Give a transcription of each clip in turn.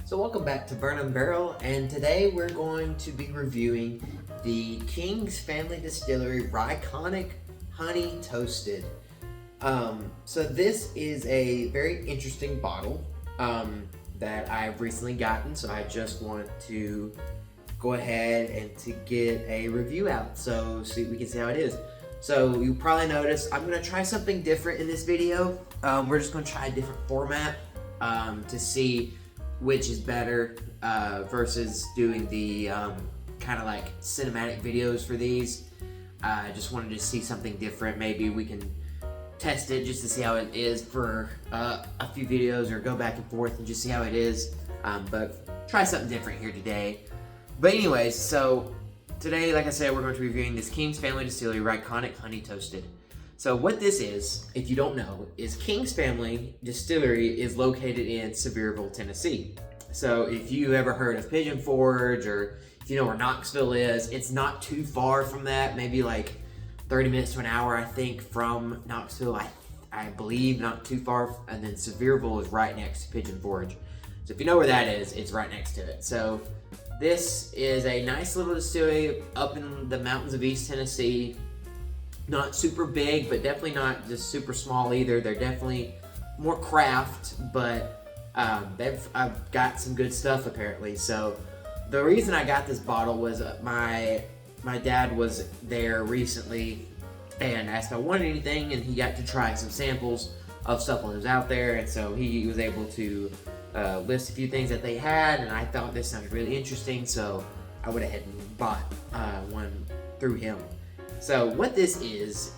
So welcome back to Burnham Barrel, and today we're going to be reviewing the King's Family Distillery Ryeconic Honey Toasted. So this is a very interesting bottle that I've recently gotten, so I just want to go ahead and to get a review out so we can see how it is. So you probably noticed I'm going to try something different in this video. We're just going to try a different format to see which is better versus doing the kind of like cinematic videos for these. I just wanted to see something different. Maybe we can test it just to see how it is for a few videos, or go back and forth and just see how it is. But try something different here today. But anyways, so today, like I said, we're going to be reviewing this King's Family Distillery Ryeconic Honey Toasted. So what this is, if you don't know, is King's Family Distillery is located in Sevierville, Tennessee. So if you ever heard of Pigeon Forge, or if you know where Knoxville is, it's not too far from that, maybe like 30 minutes to an hour, I think, from Knoxville. I believe not too far, and then Sevierville is right next to Pigeon Forge. So if you know where that is, it's right next to it. So this is a nice little distillery up in the mountains of East Tennessee. Not super big, but definitely not just super small either. They're definitely more craft, but I've got some good stuff apparently. So the reason I got this bottle was my dad was there recently and asked if I wanted anything, and he got to try some samples of stuff that was out there, and so he was able to list a few things that they had, and I thought this sounded really interesting, so I went ahead and bought one through him. So what this is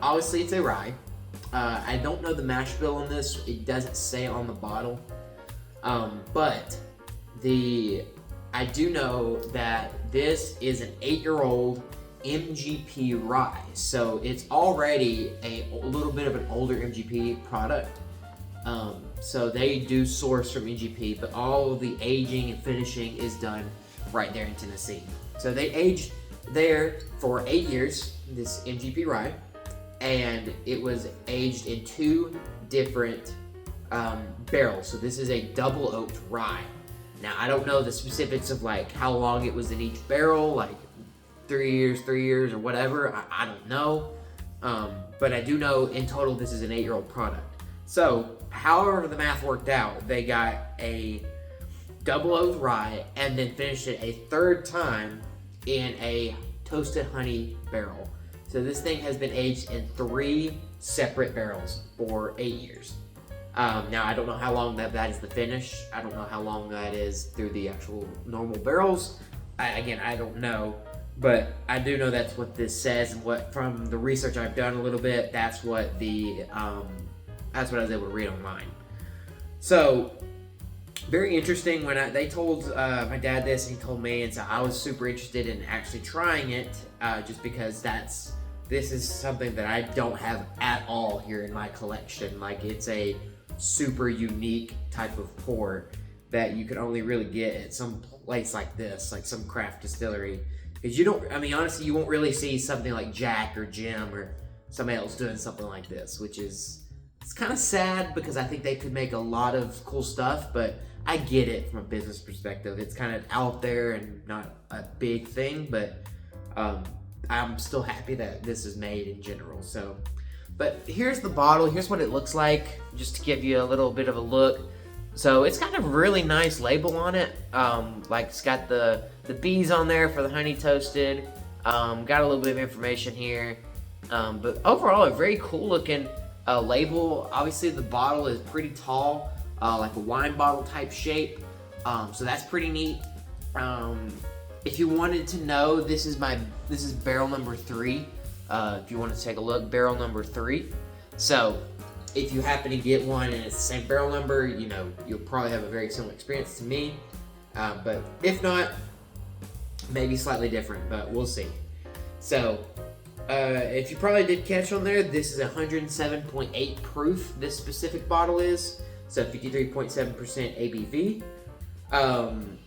obviously it's a rye. I don't know the mash bill on this. It doesn't say on the bottle, but I do know that this is an 8-year-old MGP rye. So it's already a little bit of an older MGP product. So they do source from MGP, but all of the aging and finishing is done right there in Tennessee. So they aged there for 8 years, this MGP rye, and it was aged in 2 different barrels. So this is a double oaked rye. Now I don't know the specifics of like how long it was in each barrel, like 3 years or whatever. I don't know, but I do know in total this is an 8-year-old product. So however the math worked out, they got a double oaked rye and then finished it a 3rd time in a toasted honey barrel. So this thing has been aged in 3 separate barrels for 8 years. Now I don't know how long that is the finish. I don't know how long that is through the actual normal barrels. I don't know, but I do know that's what this says, and what from the research I've done a little bit, that's what I was able to read online. So very interesting. When they told my dad this, and he told me, and so I was super interested in actually trying it, just because this is something that I don't have at all here in my collection. Like, it's a super unique type of port that you could only really get at some place like this, like some craft distillery. Because honestly, you won't really see something like Jack or Jim or somebody else doing something like this, which is, it's kind of sad, because I think they could make a lot of cool stuff, but I get it from a business perspective. It's kind of out there and not a big thing, but I'm still happy that this is made in general. So, but here's the bottle. Here's what it looks like, just to give you a little bit of a look. So it's got a really nice label on it. Like, it's got the bees on there for the honey toasted. Got a little bit of information here. But overall, a very cool looking label. Obviously the bottle is pretty tall, like a wine bottle type shape. So that's pretty neat. If you wanted to know, this is barrel number 3. If you want to take a look, barrel number 3. So if you happen to get one and it's the same barrel number, you'll probably have a very similar experience to me. But if not, maybe slightly different, but we'll see. So if you probably did catch on there, this is 107.8 proof, this specific bottle is. So 53.7% ABV.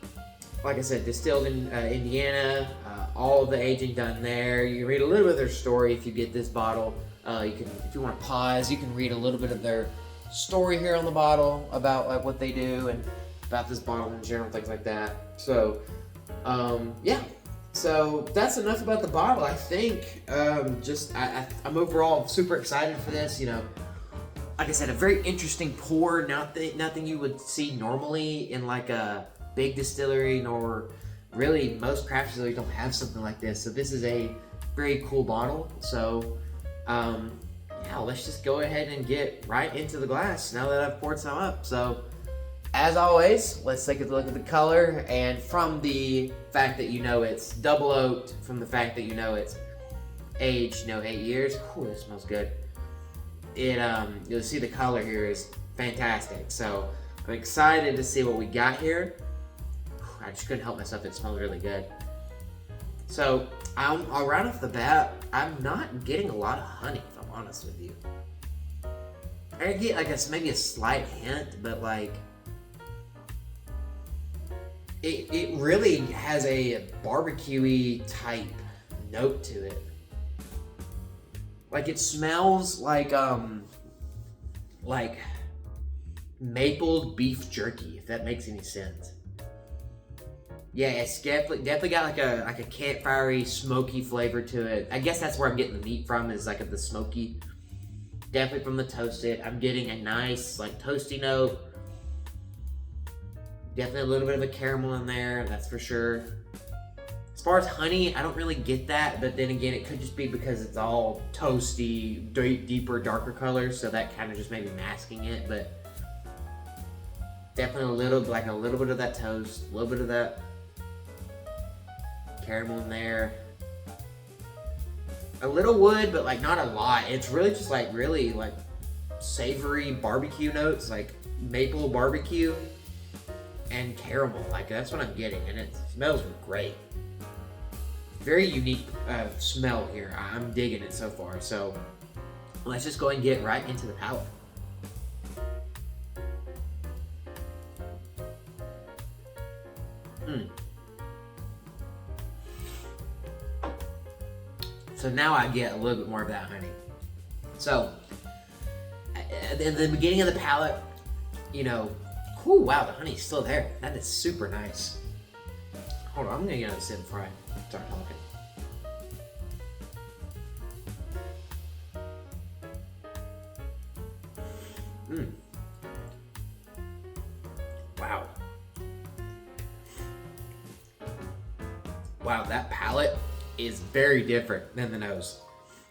Like I said, distilled in Indiana, all of the aging done there. You can read a little bit of their story if you get this bottle. If you want to pause, you can read a little bit of their story here on the bottle about like what they do, and about this bottle in general, things like that. So, yeah. So that's enough about the bottle. I think I'm overall super excited for this. You know, like I said, a very interesting pour. Nothing you would see normally in like a big distillery, nor really most craft distilleries don't have something like this. So this is a very cool bottle. So, yeah, let's just go ahead and get right into the glass now that I've poured some up. So, as always, let's take a look at the color, and from the fact that you know it's double oaked, from the fact that you know it's aged, 8 years. Ooh, it smells good. You'll see the color here is fantastic. So I'm excited to see what we got here. I just couldn't help myself, it smells really good. So right off the bat, I'm not getting a lot of honey, if I'm honest with you. I get, I guess, maybe a slight hint, but like, it really has a barbecue-y type note to it. Like, it smells like mapled beef jerky, if that makes any sense. Yeah, it's definitely got like a campfire-y, smoky flavor to it. I guess that's where I'm getting the meat from, is like the smoky. Definitely from the toasted. I'm getting a nice like toasty note. Definitely a little bit of a caramel in there, that's for sure. As far as honey, I don't really get that, but then again, it could just be because it's all toasty, deeper, darker colors, so that kind of just may be masking it, but definitely a little bit of that toast, a little bit of that caramel in there. A little wood, but like not a lot. It's really just like really like savory barbecue notes, like maple barbecue and caramel. Like that's what I'm getting, and it smells great. Very unique smell here. I'm digging it so far. So let's just go and get right into the palate. So now I get a little bit more of that honey. So in the beginning of the palate, you know, whew, wow, the honey's still there. That is super nice. Hold on, I'm gonna get another sip before I start talking. Wow. Wow, that palate is very different than the nose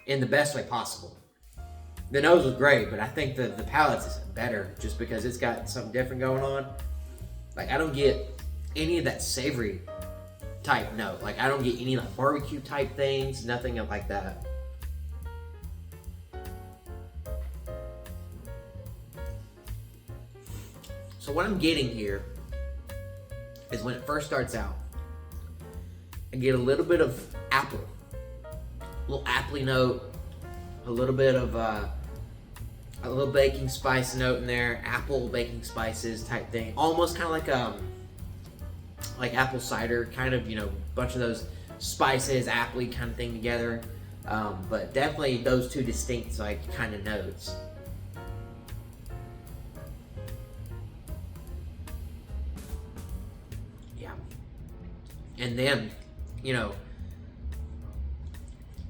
in the best way possible. The nose was great, but I think the palate's better just because it's got something different going on. Like, I don't get any of that savory type note. Like, I don't get any like barbecue type things, nothing like that. So what I'm getting here is when it first starts out, I get a little bit of apple, a little appley note, a little bit of a little baking spice note in there, apple baking spices type thing, almost kind of like apple cider, kind of, you know, bunch of those spices, appley kind of thing together, but definitely those two distinct like kind of notes. Yeah, and then, you know,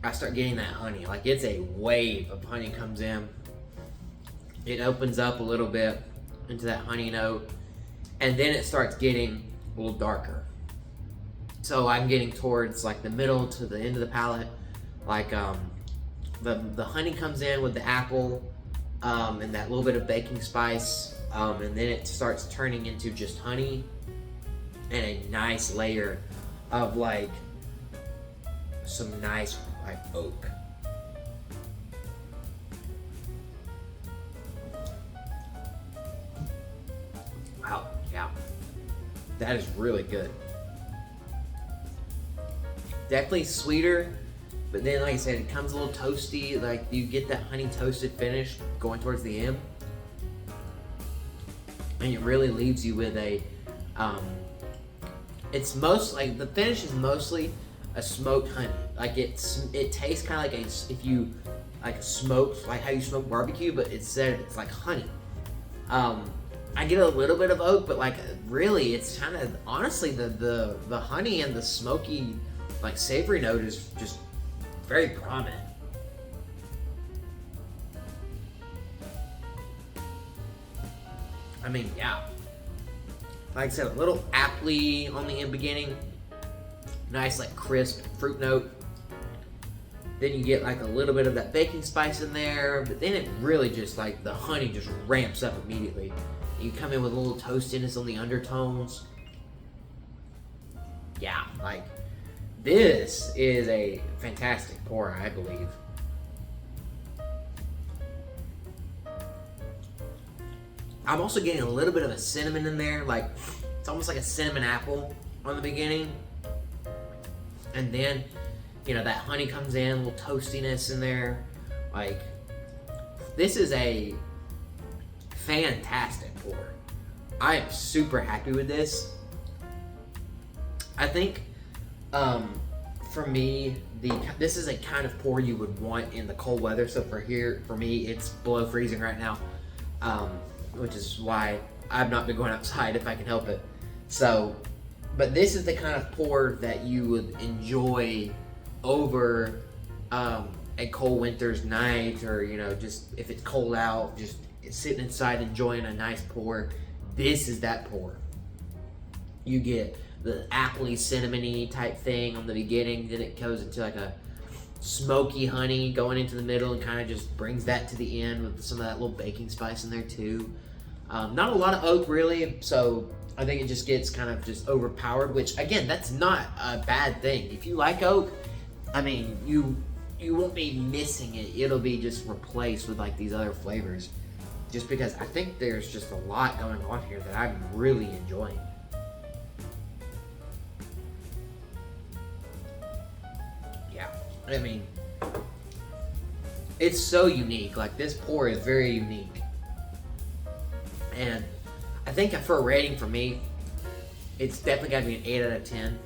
I start getting that honey. Like, it's a wave of honey comes in. It opens up a little bit into that honey note, and then it starts getting a little darker. So I'm getting towards like the middle to the end of the palate. Like the honey comes in with the apple and that little bit of baking spice, and then it starts turning into just honey and a nice layer of like some nice like oak. Wow, yeah, that is really good. Definitely sweeter, but then like I said, it comes a little toasty. Like, you get that honey toasted finish going towards the end, and it really leaves you with a it's most like the finish is mostly a smoked honey. Like, it tastes kind of like if you like smoked, like how you smoke barbecue, but it's like honey. I get a little bit of oak, but like really, it's kind of honestly the honey and the smoky, like savory note is just very prominent. I mean, yeah. Like I said, a little appley on the beginning. Nice, like crisp fruit note. Then you get like a little bit of that baking spice in there, but then it really just like the honey just ramps up immediately. You come in with a little toastiness on the undertones. Yeah, like this is a fantastic pour, I believe. I'm also getting a little bit of a cinnamon in there, like it's almost like a cinnamon apple on the beginning. And then, you know, that honey comes in, a little toastiness in there. Like, this is a fantastic pour. I am super happy with this. I think, for me, this is a kind of pour you would want in the cold weather. So for me, it's below freezing right now, which is why I've not been going outside if I can help it. So, but this is the kind of pour that you would enjoy over a cold winter's night, or you know, just if it's cold out, just sitting inside enjoying a nice pour. This is that pour. You get the appley, cinnamony type thing on the beginning, then it goes into like a smoky honey going into the middle and kind of just brings that to the end with some of that little baking spice in there too. Not a lot of oak really, so I think it just gets kind of just overpowered, which again, that's not a bad thing. If you like oak, I mean, you won't be missing it. It'll be just replaced with like these other flavors, just because I think there's just a lot going on here that I'm really enjoying. Yeah, I mean, it's so unique. Like this pour is very unique. And I think for a rating for me, it's definitely got to be an 8 out of 10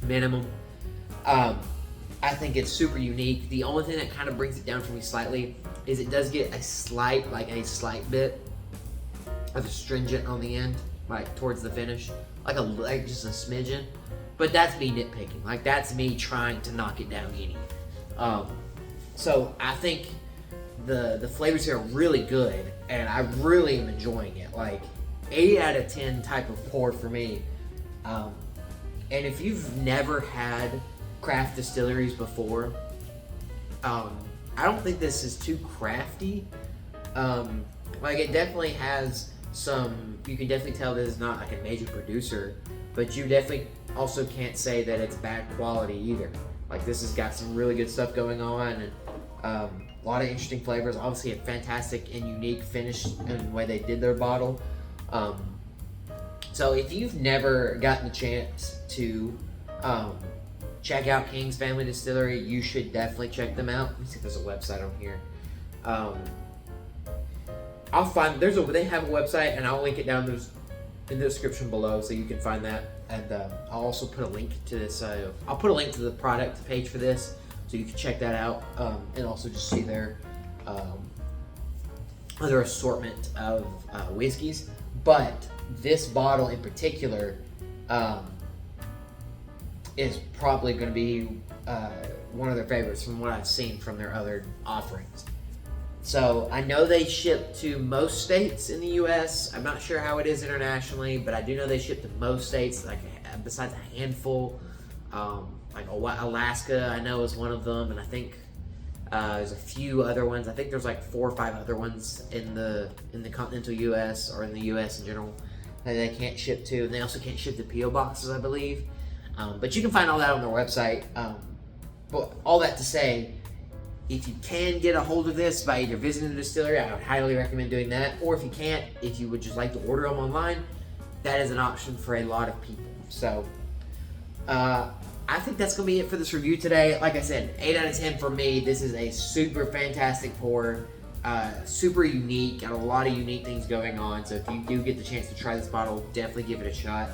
minimum. I think it's super unique. The only thing that kind of brings it down for me slightly is it does get a slight bit of astringent on the end, like towards the finish, like just a smidgen. But that's me nitpicking. Like that's me trying to knock it down any. So I think the flavors here are really good, and I really am enjoying it. Like 8 out of 10 type of pour for me. And if you've never had craft distilleries before, I don't think this is too crafty. Like it definitely has some, you can definitely tell this is not like a major producer, but you definitely also can't say that it's bad quality either. Like this has got some really good stuff going on, and a lot of interesting flavors. Obviously a fantastic and unique finish in the way they did their bottle. So if you've never gotten the chance to check out King's Family Distillery, you should definitely check them out. Let me see if there's a website on here. I'll find, they have a website, and I'll link it down in the description below so you can find that. And I'll also put a link to this, I'll put a link to the product page for this so you can check that out, and also just see their other assortment of whiskeys. But this bottle in particular is probably going to be one of their favorites from what I've seen from their other offerings. So I know they ship to most states in the U.S. I'm not sure how it is internationally, but I do know they ship to most states, like besides a handful. Like Alaska, I know is one of them, and I think there's a few other ones. I think there's like 4 or 5 other ones in the continental U.S. or in the U.S. in general that they can't ship to, and they also can't ship to P.O. boxes, I believe. But you can find all that on their website. But all that to say, if you can get a hold of this by either visiting the distillery, I would highly recommend doing that. Or if you can't, if you would just like to order them online, that is an option for a lot of people. So I think that's going to be it for this review today. Like I said, 8 out of 10 for me. This is a super fantastic pour. Super unique. Got a lot of unique things going on. So if you do get the chance to try this bottle, definitely give it a shot.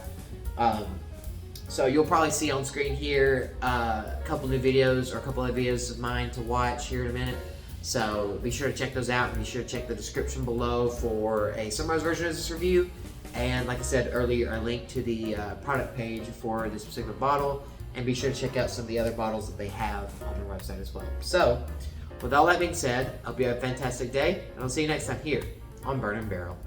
So you'll probably see on screen here a couple new videos, or a couple of videos of mine to watch here in a minute. So be sure to check those out, and be sure to check the description below for a summarized version of this review. And like I said earlier, a link to the product page for this particular bottle. And be sure to check out some of the other bottles that they have on their website as well. So, with all that being said, I hope you have a fantastic day, and I'll see you next time here on Burn and Barrel.